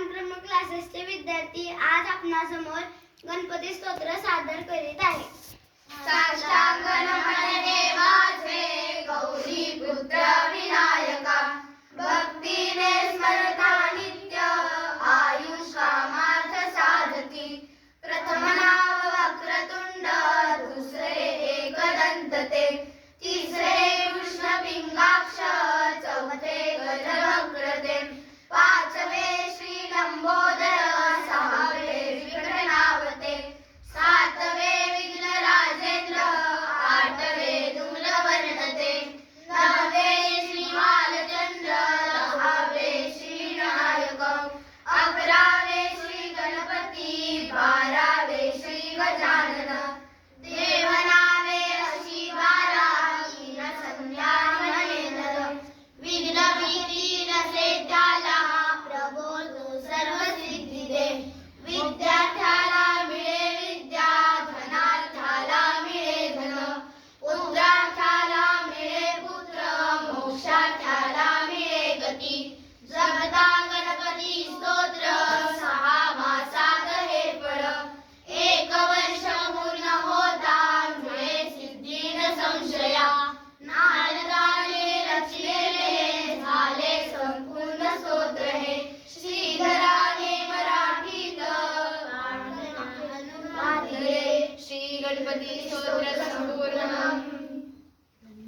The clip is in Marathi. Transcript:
बालब्रह्म क्लासेसचे विद्यार्थी आज आपणासमोर गणपती स्तोत्र सादर करीत आहे. साष्टांग नमने माझे गौरी पुत्र विनायका, भक्तीने